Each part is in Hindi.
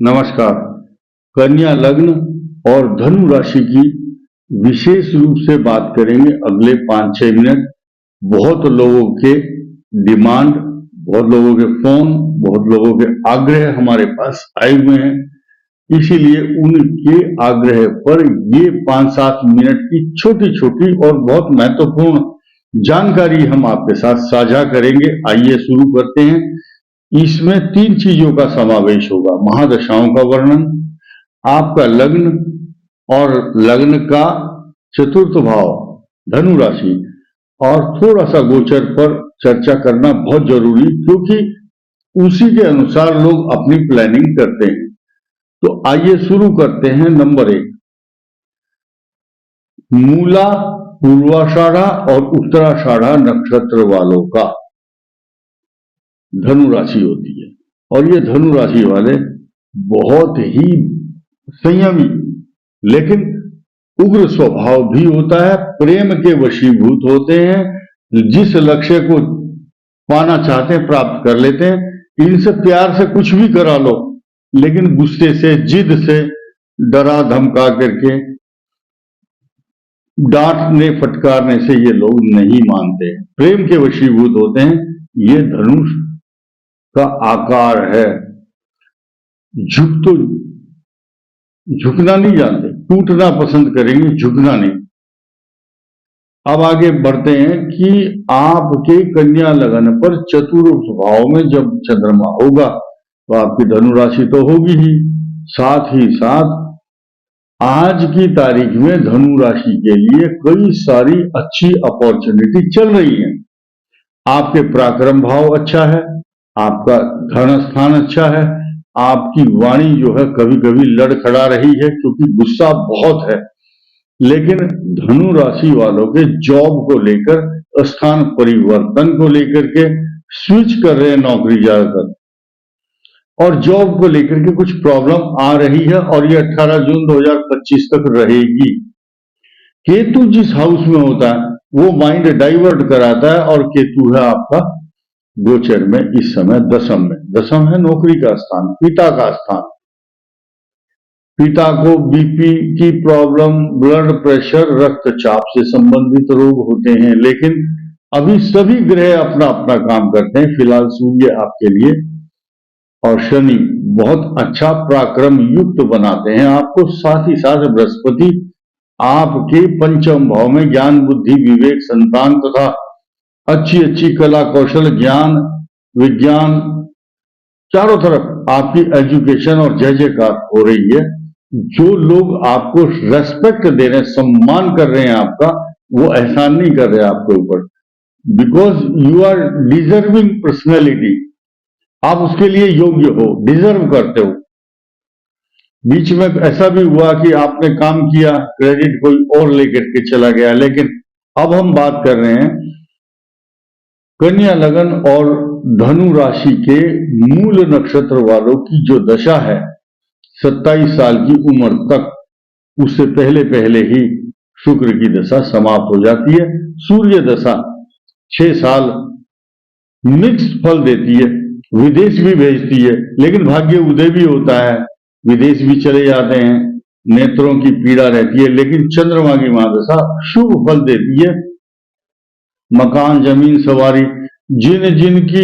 नमस्कार। कन्या लग्न और धनु राशि की विशेष रूप से बात करेंगे अगले 5-6 मिनट। बहुत लोगों के डिमांड, बहुत लोगों के फोन, बहुत लोगों के आग्रह हमारे पास आए हुए हैं, इसीलिए उनके आग्रह पर ये 5-7 मिनट की छोटी छोटी और बहुत महत्वपूर्ण जानकारी हम आपके साथ साझा करेंगे। आइए शुरू करते हैं। इसमें 3 चीजों का समावेश होगा: महादशाओं का वर्णन, आपका लग्न और लग्न का चतुर्थ भाव धनु राशि, और थोड़ा सा गोचर पर चर्चा करना बहुत जरूरी, क्योंकि उसी के अनुसार लोग अपनी प्लानिंग करते हैं। तो आइए शुरू करते हैं। नंबर 1, मूला, पूर्वाषाढ़ा और उत्तराषाढ़ा नक्षत्र वालों का धनु राशि होती है। और ये धनु राशि वाले बहुत ही संयमी लेकिन उग्र स्वभाव भी होता है, प्रेम के वशीभूत होते हैं, जिस लक्ष्य को पाना चाहते हैं प्राप्त कर लेते हैं। इनसे प्यार से कुछ भी करा लो, लेकिन गुस्से से, जिद से, डरा धमका करके, डांटने फटकारने से ये लोग नहीं मानते। प्रेम के वशीभूत होते हैं। ये धनुष का आकार है, झुकना नहीं जानते, टूटना पसंद करेंगे, झुकना नहीं। अब आगे बढ़ते हैं कि आपके कन्या लगन पर चतुर्थ भाव में जब चंद्रमा होगा तो आपकी धनु राशि तो होगी ही, साथ ही साथ आज की तारीख में धनु राशि के लिए कई सारी अच्छी अपॉर्चुनिटी चल रही है। आपके पराक्रम भाव अच्छा है, आपका धन स्थान अच्छा है, आपकी वाणी जो है कभी कभी लड़खड़ा रही है क्योंकि गुस्सा बहुत है, लेकिन धनु राशि वालों के जॉब को लेकर, स्थान परिवर्तन को लेकर के स्विच कर रहे हैं नौकरी ज्यादातर, और जॉब को लेकर के कुछ प्रॉब्लम आ रही है, और ये 18 जून 2025 तक रहेगी। केतु जिस हाउस में होता है वो माइंड डाइवर्ट कराता है, और केतु है आपका गोचर में इस समय दशम में। दशम है नौकरी का स्थान, पिता का स्थान। पिता को बीपी की प्रॉब्लम, ब्लड प्रेशर, रक्तचाप से संबंधित रोग होते हैं, लेकिन अभी सभी ग्रह अपना अपना काम करते हैं। फिलहाल सूर्य आपके लिए और शनि बहुत अच्छा पराक्रम युक्त बनाते हैं आपको। साथ ही साथ बृहस्पति आपके पंचम भाव में ज्ञान, बुद्धि, विवेक, संतान तथा अच्छी कला कौशल, ज्ञान, विज्ञान, चारों तरफ आपकी एजुकेशन और जय जयकार हो रही है। जो लोग आपको रेस्पेक्ट दे रहे हैं, सम्मान कर रहे हैं आपका, वो एहसान नहीं कर रहे आपके ऊपर, because you are deserving personality. आप उसके लिए योग्य हो, डिजर्व करते हो। बीच में ऐसा भी हुआ कि आपने काम किया, क्रेडिट कोई और लेकर के चला गया, लेकिन अब हम बात कर रहे हैं कन्या लगन और धनु राशि के मूल नक्षत्र वालों की जो दशा है 27 साल की उम्र तक, उससे पहले पहले ही शुक्र की दशा समाप्त हो जाती है। सूर्य दशा 6 साल मिक्स्ड फल देती है, विदेश भी भेजती है, लेकिन भाग्य उदय भी होता है, विदेश भी चले जाते हैं, नेत्रों की पीड़ा रहती है, लेकिन चंद्रमा की महादशा शुभ फल देती है। मकान, जमीन, सवारी, जिनकी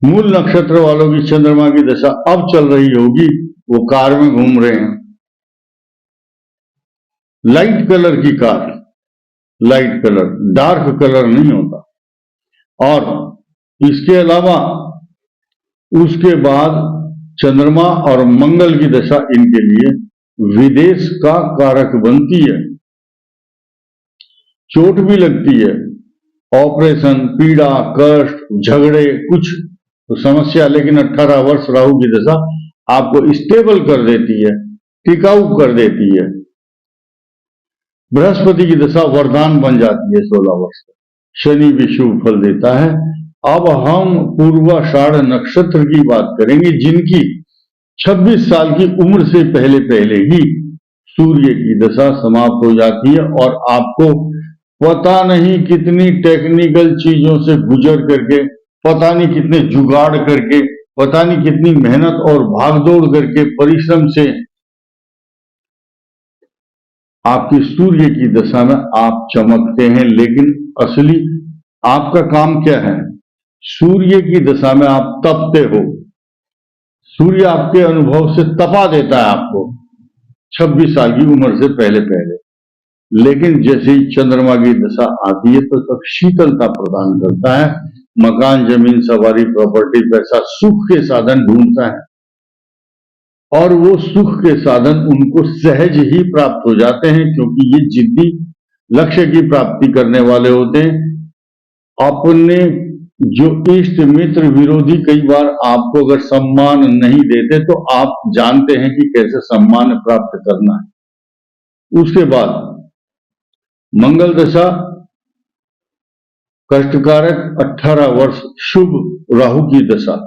मूल नक्षत्र वालों की चंद्रमा की दशा अब चल रही होगी, वो कार में घूम रहे हैं, लाइट कलर की car, light colour, dark colour नहीं होता। और इसके अलावा उसके बाद चंद्रमा और मंगल की दशा इनके लिए विदेश का कारक बनती है। चोट भी लगती है, ऑपरेशन, पीड़ा, कष्ट, झगड़े, कुछ तो समस्या, लेकिन 18 वर्ष राहु की दशा आपको स्टेबल कर देती है, टिकाऊ कर देती है। बृहस्पति की दशा वरदान बन जाती है 16 वर्ष तक। शनि भी शुभ फल देता है। अब हम पूर्वाषाढ़ नक्षत्र की बात करेंगे, जिनकी 26 साल की उम्र से पहले पहले ही सूर्य की दशा समाप्त हो जाती है, और आपको पता नहीं कितनी टेक्निकल चीजों से गुजर करके, पता नहीं कितने जुगाड़ करके पता नहीं कितनी मेहनत और भागदौड़ करके परिश्रम से आपकी सूर्य की दशा में आप चमकते हैं, लेकिन असली आपका काम क्या है? सूर्य की दशा में आप तपते हो। सूर्य आपके अनुभव से तपा देता है आपको 26 साल की उम्र से पहले पहले, लेकिन जैसे ही चंद्रमा की दशा आती है तो तब शीतलता प्रदान करता है, मकान, जमीन, सवारी, प्रॉपर्टी, पैसा, सुख के साधन ढूंढता है, और वो सुख के साधन उनको सहज ही प्राप्त हो जाते हैं, क्योंकि ये जिद्दी लक्ष्य की प्राप्ति करने वाले होते हैं। अपने जो इष्ट मित्र विरोधी कई बार आपको अगर सम्मान नहीं देते तो आप जानते हैं कि कैसे सम्मान प्राप्त करना है। उसके बाद मंगल दशा कष्टकारक 18 वर्ष शुभ राहु की दशा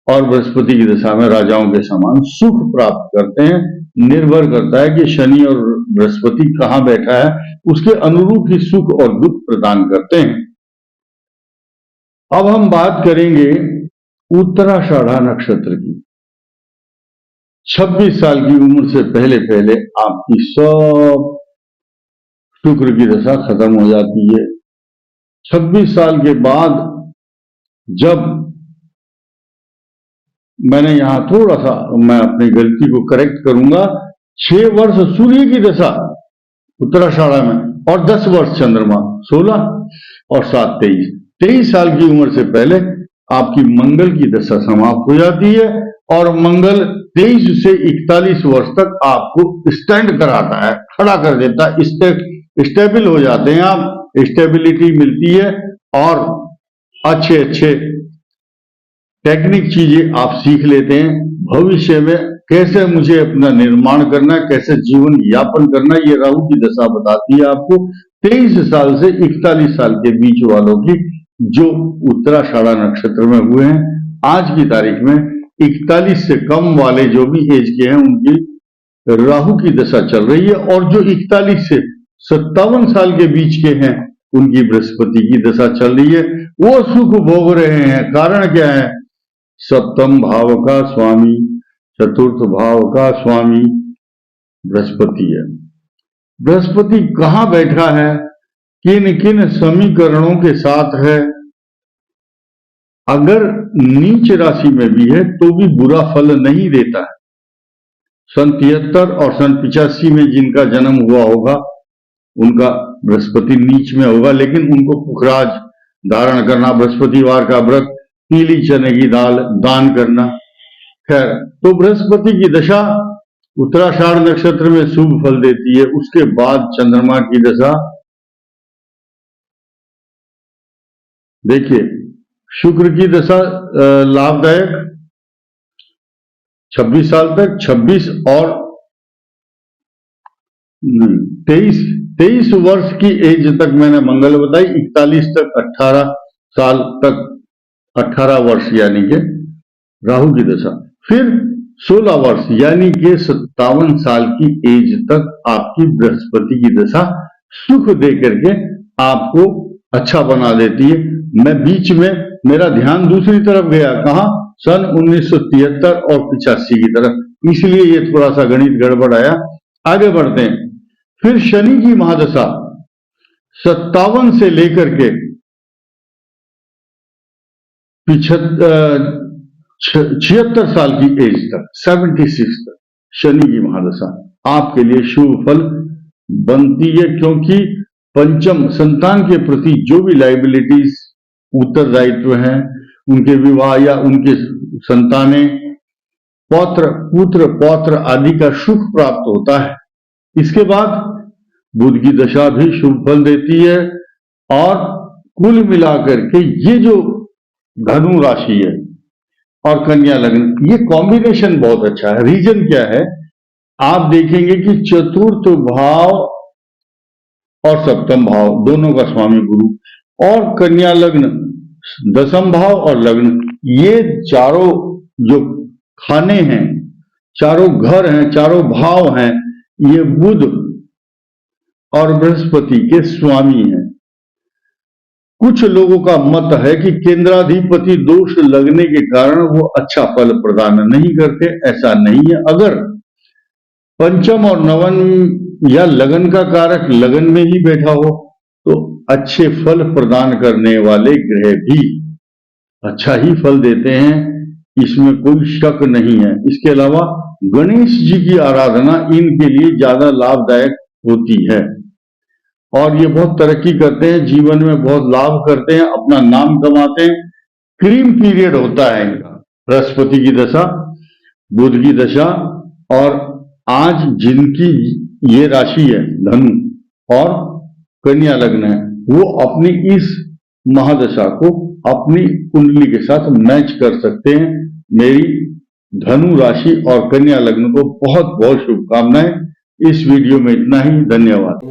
और बृहस्पति की दशा में राजाओं के समान सुख प्राप्त करते हैं। निर्भर करता है कि शनि और बृहस्पति कहां बैठा है, उसके अनुरूप ही सुख और दुख प्रदान करते हैं। अब हम बात करेंगे उत्तराषाढ़ा नक्षत्र की। 26 साल की उम्र से पहले पहले आपकी सब शुक्र की दशा खत्म हो जाती है। 26 साल के बाद जब मैंने यहां थोड़ा सा मैं अपनी गलती को करेक्ट करूंगा, 6 वर्ष सूर्य की दशा उत्तराषाढ़ा में और 10 वर्ष चंद्रमा, 16 और 7 23 साल की उम्र से पहले आपकी मंगल की दशा समाप्त हो जाती है, और मंगल 23 से 41 वर्ष तक आपको स्टैंड कराता है, खड़ा कर देता है, स्टेबल हो जाते हैं आप, स्टेबिलिटी मिलती है और अच्छे अच्छे टेक्निक चीजें आप सीख लेते हैं। भविष्य में कैसे मुझे अपना निर्माण करना है, कैसे जीवन यापन करना है, ये राहु की दशा बताती है आपको। 23 साल से 41 साल के बीच वालों की जो उत्तराषाढ़ा नक्षत्र में हुए हैं, आज की तारीख में 41 से कम वाले जो भी एज के हैं उनकी राहु की दशा चल रही है, और जो 41 से 57 साल के बीच के हैं उनकी बृहस्पति की दशा चल रही है। वो सुख भोग रहे हैं। कारण क्या है? सप्तम भाव का स्वामी, चतुर्थ भाव का स्वामी बृहस्पति है। बृहस्पति कहां बैठा है, किन किन समीकरणों के साथ है? अगर नीच राशि में भी है तो भी बुरा फल नहीं देता है। सन 73 और सन 85 में जिनका जन्म हुआ होगा उनका बृहस्पति नीच में होगा, लेकिन उनको पुखराज धारण करना, बृहस्पतिवार का व्रत, पीली चने की दाल दान करना। खैर, तो बृहस्पति की दशा उत्तराषाढ़ नक्षत्र में शुभ फल देती है। उसके बाद चंद्रमा की दशा देखिए, शुक्र की दशा लाभदायक 26 साल तक, 26 और 23 वर्ष की एज तक मैंने मंगल बताई, 41 तक 18 साल तक 18 वर्ष यानी के राहु की दशा, फिर 16 वर्ष यानी कि 57 साल की एज तक आपकी बृहस्पति की दशा सुख दे करके आपको अच्छा बना देती है। मैं बीच में मेरा ध्यान दूसरी तरफ गया, कहा? सन 1973 और 85 की तरफ, इसलिए ये थोड़ा सा गणित गड़बड़ आया। आगे बढ़ते हैं। फिर शनि की महादशा 57 से लेकर के 76 साल की एज तक, 76 तक शनि की महादशा आपके लिए शुभ फल बनती है, क्योंकि पंचम संतान के प्रति जो भी लाइबिलिटीज, उत्तरदायित्व हैं, उनके विवाह या उनके संतानें, पौत्र, पुत्र, पौत्र आदि का सुख प्राप्त होता है। इसके बाद बुध की दशा भी शुभ फल देती है, और कुल मिलाकर के ये जो धनु राशि है और कन्या लग्न, ये कॉम्बिनेशन बहुत अच्छा है। रीजन क्या है? आप देखेंगे कि चतुर्थ भाव और सप्तम भाव दोनों का स्वामी गुरु, और कन्या लग्न, दसम भाव और लग्न, ये चारों जो खाने हैं, चारों घर हैं, चारों भाव हैं, ये बुध और बृहस्पति के स्वामी हैं। कुछ लोगों का मत है कि केंद्राधिपति दोष लगने के कारण वो अच्छा फल प्रदान नहीं करते। ऐसा नहीं है। अगर पंचम और नवन या लगन का कारक लगन में ही बैठा हो तो अच्छे फल प्रदान करने वाले ग्रह भी अच्छा ही फल देते हैं, इसमें कोई शक नहीं है। इसके अलावा गणेश जी की आराधना इनके लिए ज्यादा लाभदायक होती है और ये बहुत तरक्की करते हैं, जीवन में बहुत लाभ करते हैं, अपना नाम कमाते हैं। क्रीम पीरियड होता है इनका, बृहस्पति की दशा, बुध की दशा, और आज जिनकी ये राशि है धनु और कन्या लग्न है, वो अपनी इस महादशा को अपनी कुंडली के साथ मैच कर सकते हैं। मेरी धनु राशि और कन्या लग्न को बहुत बहुत शुभकामनाएं। इस वीडियो में इतना ही। धन्यवाद।